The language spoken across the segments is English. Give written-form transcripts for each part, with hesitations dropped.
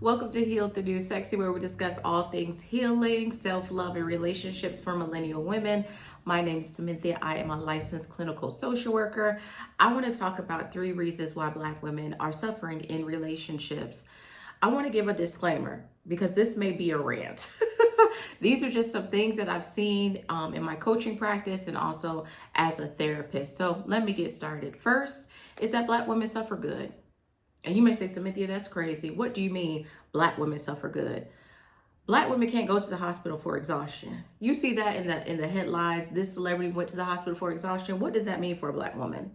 Welcome to Heal the New Sexy, where we discuss all things healing, self-love, and relationships for millennial women. My name is Cynthia. I am a licensed clinical social worker. I want to talk about 3 reasons why Black women are suffering in relationships. I want to give a disclaimer because this may be a rant. These are just some things that I've seen in my coaching practice and also as a therapist. So let me get started. First is that Black women suffer good. And you may say, Cynthia, that's crazy. What do you mean Black women suffer good? Black women can't go to the hospital for exhaustion. You see that in the headlines. This celebrity went to the hospital for exhaustion. What does that mean for a Black woman?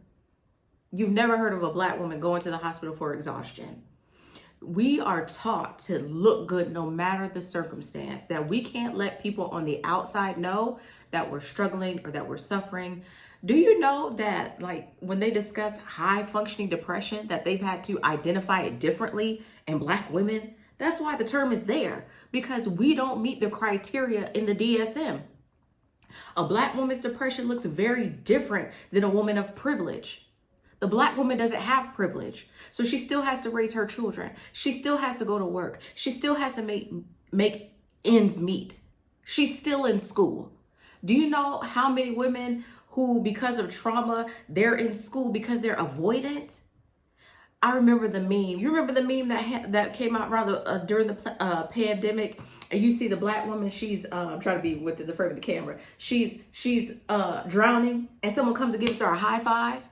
You've never heard of a Black woman going to the hospital for exhaustion. We are taught to look good no matter the circumstance, that we can't let people on the outside know that we're struggling or that we're suffering. Do you know that, like, when they discuss high functioning depression, that they've had to identify it differently in Black women? That's why the term is there, because we don't meet the criteria in the DSM. A Black woman's depression looks very different than a woman of privilege. The Black woman doesn't have privilege, so she still has to raise her children. She still has to go to work. She still has to make ends meet. She's still in school. Do you know how many women who, because of trauma, they're in school because they're avoidant? I remember the meme. You remember the meme that came out rather during the pandemic? And you see the Black woman. She's I'm trying to be with the frame of the camera. She's drowning, and someone comes and gives her a high five.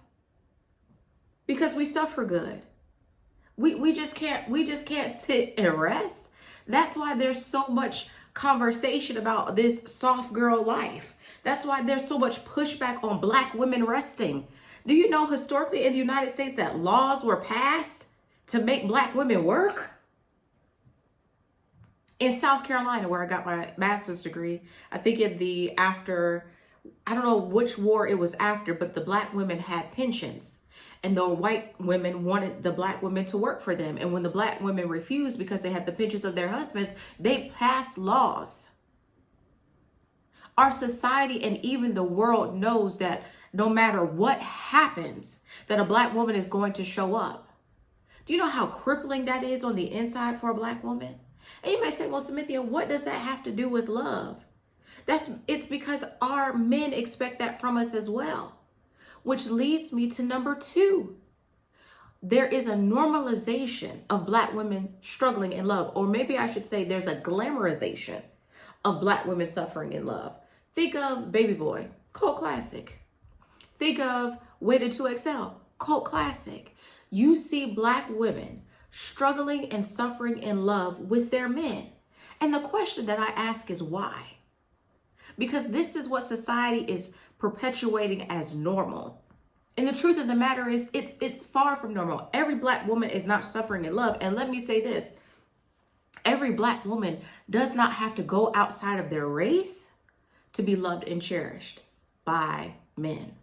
Because we suffer good. We just can't sit and rest. That's why there's so much conversation about this soft girl life. That's why there's so much pushback on Black women resting. Do you know historically in the United States that laws were passed to make Black women work? In South Carolina, where I got my master's degree, I think I don't know which war it was after, but the Black women had pensions. And the white women wanted the Black women to work for them. And when the Black women refused because they had the pensions of their husbands, they passed laws. Our society and even the world knows that no matter what happens, that a Black woman is going to show up. Do you know how crippling that is on the inside for a Black woman? And you might say, well, Cynthia, what does that have to do with love? It's because our men expect that from us as well. Which leads me to number 2. There is a normalization of Black women struggling in love. Or maybe I should say there's a glamorization of Black women suffering in love. Think of Baby Boy, cult classic. Think of Weighted 2XL, cult classic. You see Black women struggling and suffering in love with their men. And the question that I ask is why? Because this is what society is perpetuating as normal. And the truth of the matter is it's far from normal. Every Black woman is not suffering in love. And let me say this. Every Black woman does not have to go outside of their race to be loved and cherished by men.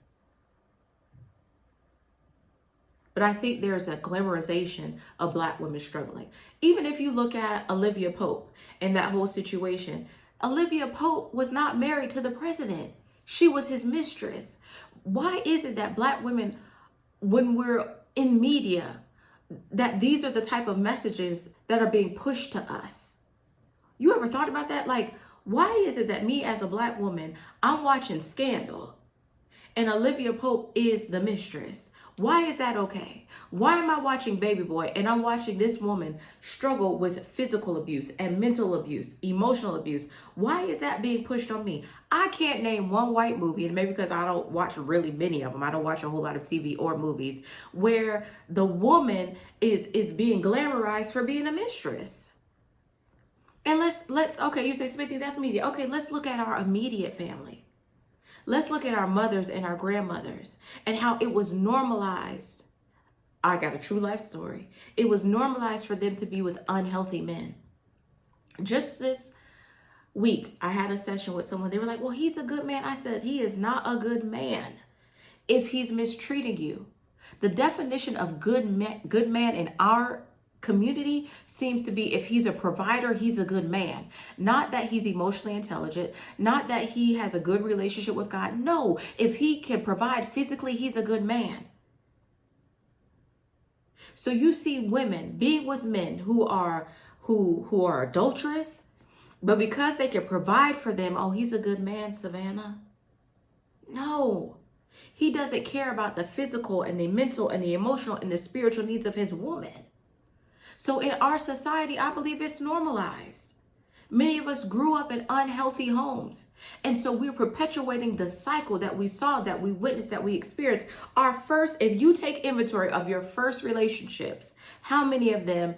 But I think there's a glamorization of Black women struggling. Even if you look at Olivia Pope and that whole situation, Olivia Pope was not married to the president. She was his mistress. Why is it that Black women, when we're in media, that these are the type of messages that are being pushed to us? You ever thought about that? Like, why is it that me as a Black woman, I'm watching Scandal and Olivia Pope is the mistress? Why is that okay? Why am I watching Baby Boy and I'm watching this woman struggle with physical abuse and mental abuse, emotional abuse? Why is that being pushed on me? I can't name one white movie, and maybe because I don't watch really many of them. I don't watch a whole lot of TV or movies where the woman is being glamorized for being a mistress. And let's okay, you say, Smithy, that's media. Okay, let's look at our immediate family. Let's look at our mothers and our grandmothers and how it was normalized. I got a true life story. It was normalized for them to be with unhealthy men. Just this week, I had a session with someone. They were like, well, he's a good man. I said, he is not a good man if he's mistreating you. The definition of good man in our community seems to be if he's a provider, he's a good man. Not that he's emotionally intelligent, not that he has a good relationship with God. No, if he can provide physically, he's a good man. So you see women being with men who are who are adulterous, but because they can provide for them, oh, he's a good man, Savannah. No, he doesn't care about the physical and the mental and the emotional and the spiritual needs of his woman. So in our society, I believe it's normalized. Many of us grew up in unhealthy homes. And so we're perpetuating the cycle that we saw, that we witnessed, that we experienced. If you take inventory of your first relationships, how many of them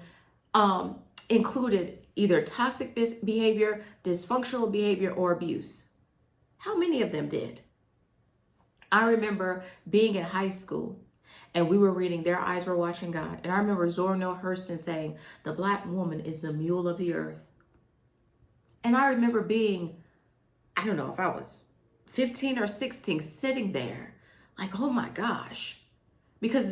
included either toxic behavior, dysfunctional behavior, or abuse? How many of them did? I remember being in high school and we were reading Their Eyes Were Watching God. And I remember Zora Neale Hurston saying, the Black woman is the mule of the earth. And I remember being, I don't know if I was 15 or 16, sitting there like, oh my gosh, because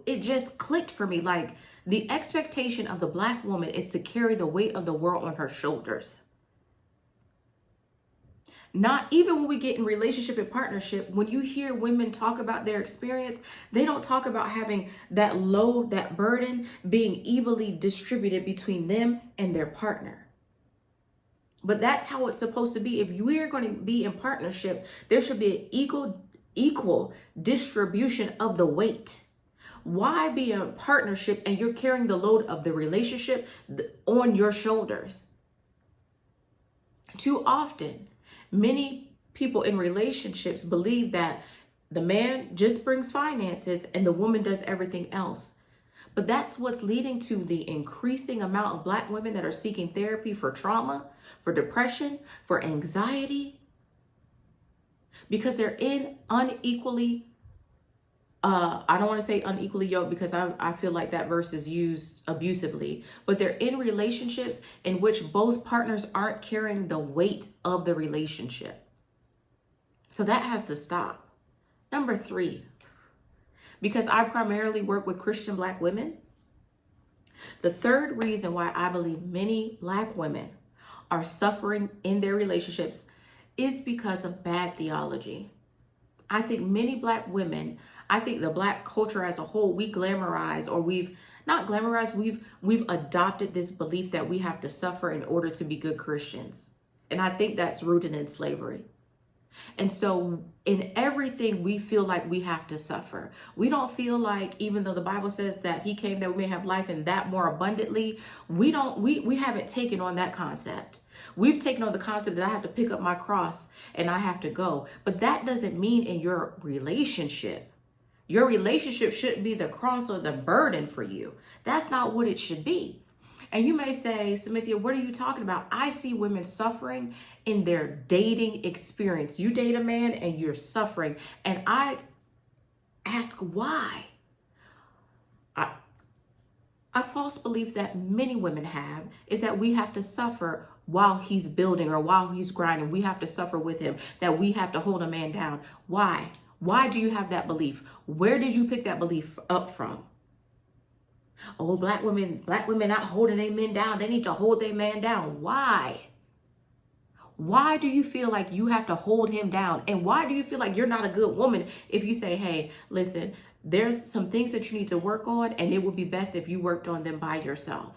it just clicked for me. Like, the expectation of the Black woman is to carry the weight of the world on her shoulders. Not even when we get in relationship and partnership, when you hear women talk about their experience, they don't talk about having that load, that burden being evenly distributed between them and their partner. But that's how it's supposed to be. If we are going to be in partnership, there should be an equal distribution of the weight. Why be in partnership and you're carrying the load of the relationship on your shoulders? Too often, many people in relationships believe that the man just brings finances and the woman does everything else. But that's what's leading to the increasing amount of Black women that are seeking therapy for trauma, for depression, for anxiety, because they're in unequally, I don't want to say unequally yoked because I feel like that verse is used abusively, but they're in relationships in which both partners aren't carrying the weight of the relationship. So that has to stop. Number 3, because I primarily work with Christian Black women, the third reason why I believe many Black women are suffering in their relationships is because of bad theology. I think many Black women, I think the Black culture as a whole, we glamorize, or we've adopted this belief that we have to suffer in order to be good Christians. And I think that's rooted in slavery. And so in everything, we feel like we have to suffer. We don't feel like, even though the Bible says that he came that we may have life and that more abundantly, we haven't taken on that concept. We've taken on the concept that I have to pick up my cross and I have to go. But that doesn't mean in your relationship. Your relationship shouldn't be the cross or the burden for you. That's not what it should be. And you may say, Samithia, what are you talking about? I see women suffering in their dating experience. You date a man and you're suffering. And I ask why. A false belief that many women have is that we have to suffer while he's building or while he's grinding. We have to suffer with him, that we have to hold a man down. Why? Why do you have that belief? Where did you pick that belief up from? Oh, black women not holding their men down. They need to hold their man down. Why? Why do you feel like you have to hold him down? And why do you feel like you're not a good woman if you say, hey, listen, there's some things that you need to work on and it would be best if you worked on them by yourself?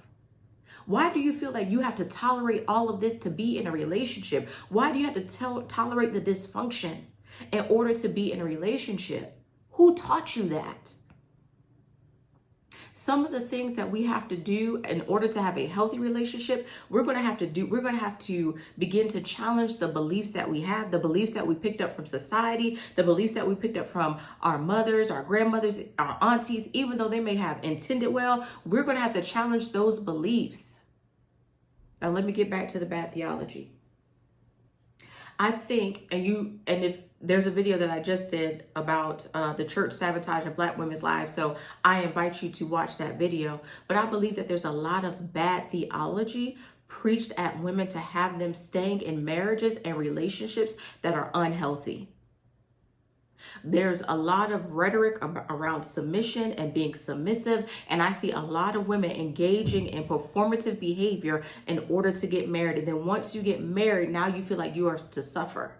Why do you feel like you have to tolerate all of this to be in a relationship? Why do you have to tolerate the dysfunction in order to be in a relationship? Who taught you that? Some of the things that we have to do in order to have a healthy relationship, we're going to have to begin to challenge the beliefs that we have, the beliefs that we picked up from society, the beliefs that we picked up from our mothers, our grandmothers, our aunties. Even though they may have intended well, we're going to have to challenge those beliefs. Now, let me get back to the bad theology. I think, and if there's a video that I just did about the church sabotaging Black women's lives, so I invite you to watch that video. But I believe that there's a lot of bad theology preached at women to have them staying in marriages and relationships that are unhealthy. There's a lot of rhetoric around submission and being submissive. And I see a lot of women engaging in performative behavior in order to get married. And then once you get married, now you feel like you are to suffer.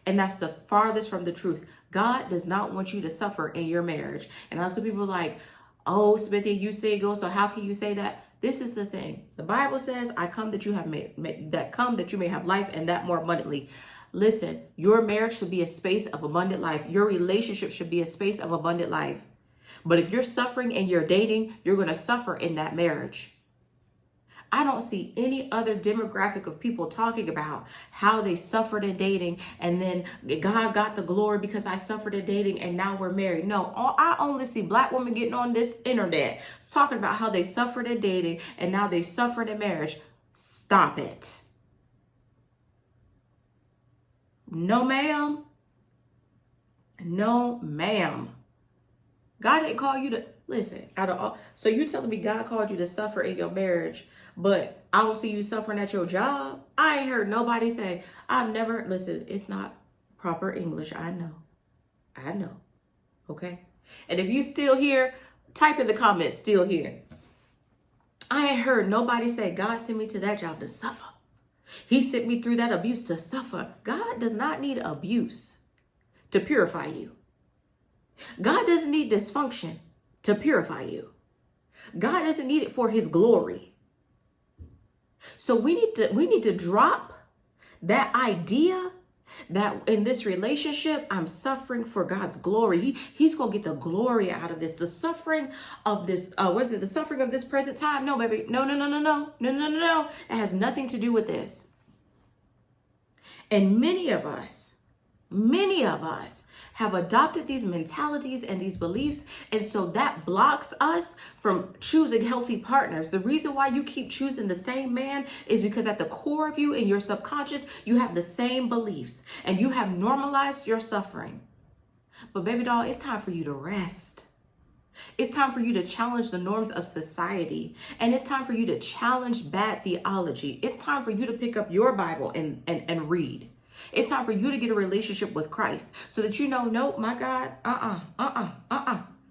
And that's the farthest from the truth. God does not want you to suffer in your marriage. And also people are like, oh, Smithy, you single, so how can you say that? This is the thing. The Bible says, I come that you have that you may have life and that more abundantly. Listen, your marriage should be a space of abundant life. Your relationship should be a space of abundant life. But if you're suffering and you're dating, you're going to suffer in that marriage. I don't see any other demographic of people talking about how they suffered in dating and then God got the glory because I suffered in dating and now we're married. No, I only see Black women getting on this internet talking about how they suffered in dating and now they suffered in marriage. Stop it. No, ma'am. No, ma'am. God didn't call you to listen out of all. So you telling me God called you to suffer in your marriage, but I don't see you suffering at your job? I ain't heard nobody say, I've never, listen, it's not proper English. I know. Okay. And if you still here, type in the comments, still here. I ain't heard nobody say, God sent me to that job to suffer. He sent me through that abuse to suffer. God does not need abuse to purify you. God doesn't need dysfunction to purify you. God doesn't need it for his glory. So we need to drop that idea that in this relationship, I'm suffering for God's glory. He's going to get the glory out of this. The suffering of this, the suffering of this present time? No, baby. No. It has nothing to do with this. And many of us have adopted these mentalities and these beliefs. And so that blocks us from choosing healthy partners. The reason why you keep choosing the same man is because at the core of you, in your subconscious, you have the same beliefs and you have normalized your suffering. But baby doll, it's time for you to rest. It's time for you to challenge the norms of society. And it's time for you to challenge bad theology. It's time for you to pick up your Bible and read. It's time for you to get a relationship with Christ so that you know, no, my God,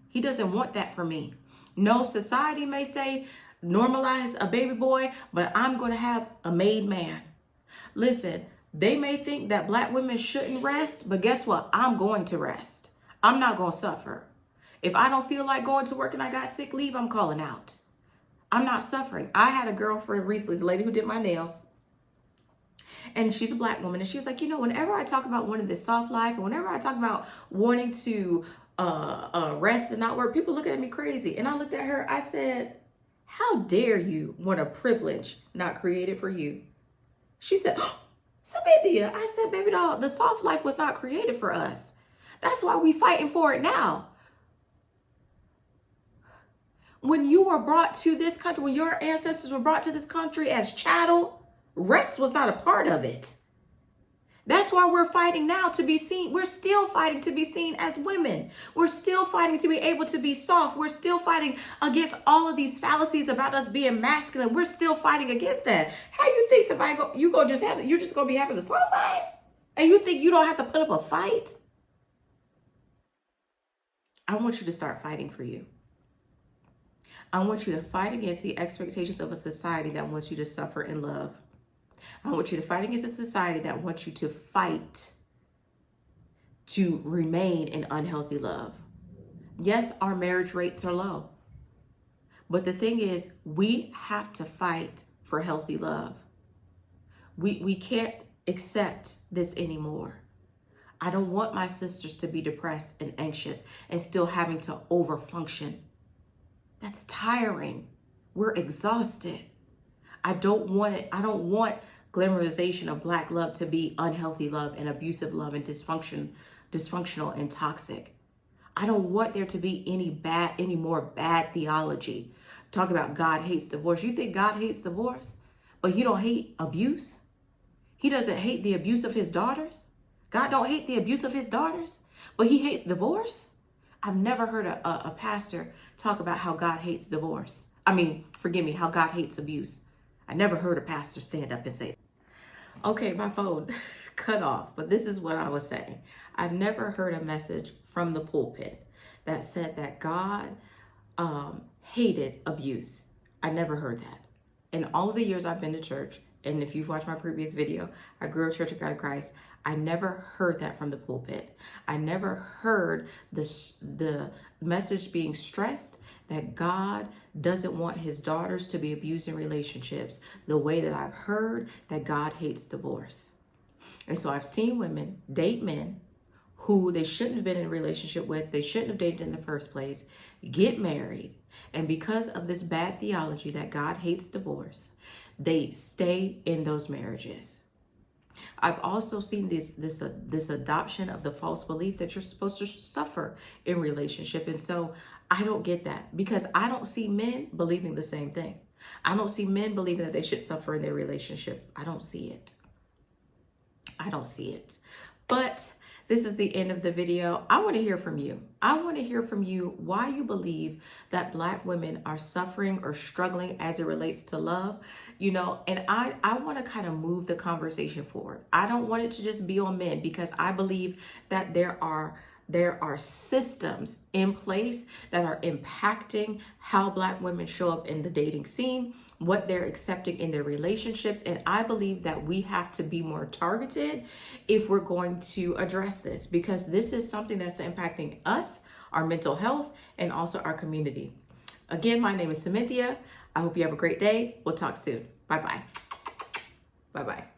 he doesn't want that for me. No, society may say normalize a baby boy, but I'm going to have a made man. Listen, they may think that Black women shouldn't rest, but guess what? I'm going to rest. I'm not going to suffer. If I don't feel like going to work and I got sick leave, I'm calling out. I'm not suffering. I had a girlfriend recently, the lady who did my nails. And she's a Black woman. And she was like, you know, whenever I talk about wanting this soft life, and whenever I talk about wanting to rest and not work, people look at me crazy. And I looked at her, I said, how dare you want a privilege not created for you? She said, oh, Cynthia. I said, baby doll, the soft life was not created for us. That's why we fighting for it now. When you were brought to this country, when your ancestors were brought to this country as chattel, rest was not a part of it. That's why we're fighting now to be seen. We're still fighting to be seen as women. We're still fighting to be able to be soft. We're still fighting against all of these fallacies about us being masculine. We're still fighting against that. How you think somebody you're just gonna be having a soft life? And you think you don't have to put up a fight? I want you to start fighting for you. I want you to fight against the expectations of a society that wants you to suffer in love. I want you to fight against a society that wants you to fight to remain in unhealthy love. Yes, our marriage rates are low. But the thing is, we have to fight for healthy love. We can't accept this anymore. I don't want my sisters to be depressed and anxious and still having to overfunction. That's tiring. We're exhausted. I don't want it. I don't want glamorization of Black love to be unhealthy love and abusive love and dysfunctional and toxic. I don't want there to be any more bad theology. Talk about God hates divorce. You think God hates divorce, but he don't hate abuse? He doesn't hate the abuse of his daughters? God don't hate the abuse of his daughters, but he hates divorce? I've never heard a pastor talk about how God hates divorce. How God hates abuse. I never heard a pastor stand up and say, okay, my phone cut off, but this is what I was saying. I've never heard a message from the pulpit that said that God hated abuse. I never heard that. In all of the years I've been to church, and if you've watched my previous video, I grew up Church of God in Christ. I never heard that from the pulpit. I never heard the message being stressed that God doesn't want his daughters to be abused in relationships the way that I've heard that God hates divorce. And so I've seen women date men who they shouldn't have been in a relationship with, they shouldn't have dated in the first place, get married. And because of this bad theology that God hates divorce, they stay in those marriages. I've also seen this adoption of the false belief that you're supposed to suffer in relationship. And so I don't get that, because I don't see men believing the same thing. I don't see men believing that they should suffer in their relationship. I don't see it. I don't see it. But this is the end of the video. I want to hear from you. I want to hear from you why you believe that Black women are suffering or struggling as it relates to love, and I want to kind of move the conversation forward. I don't want it to just be on men, because I believe that there are systems in place that are impacting how Black women show up in the dating scene, what they're accepting in their relationships. And I believe that we have to be more targeted if we're going to address this, because this is something that's impacting us, our mental health, and also our community. Again, my name is Cynthia. I hope you have a great day. We'll talk soon. Bye-bye. Bye-bye.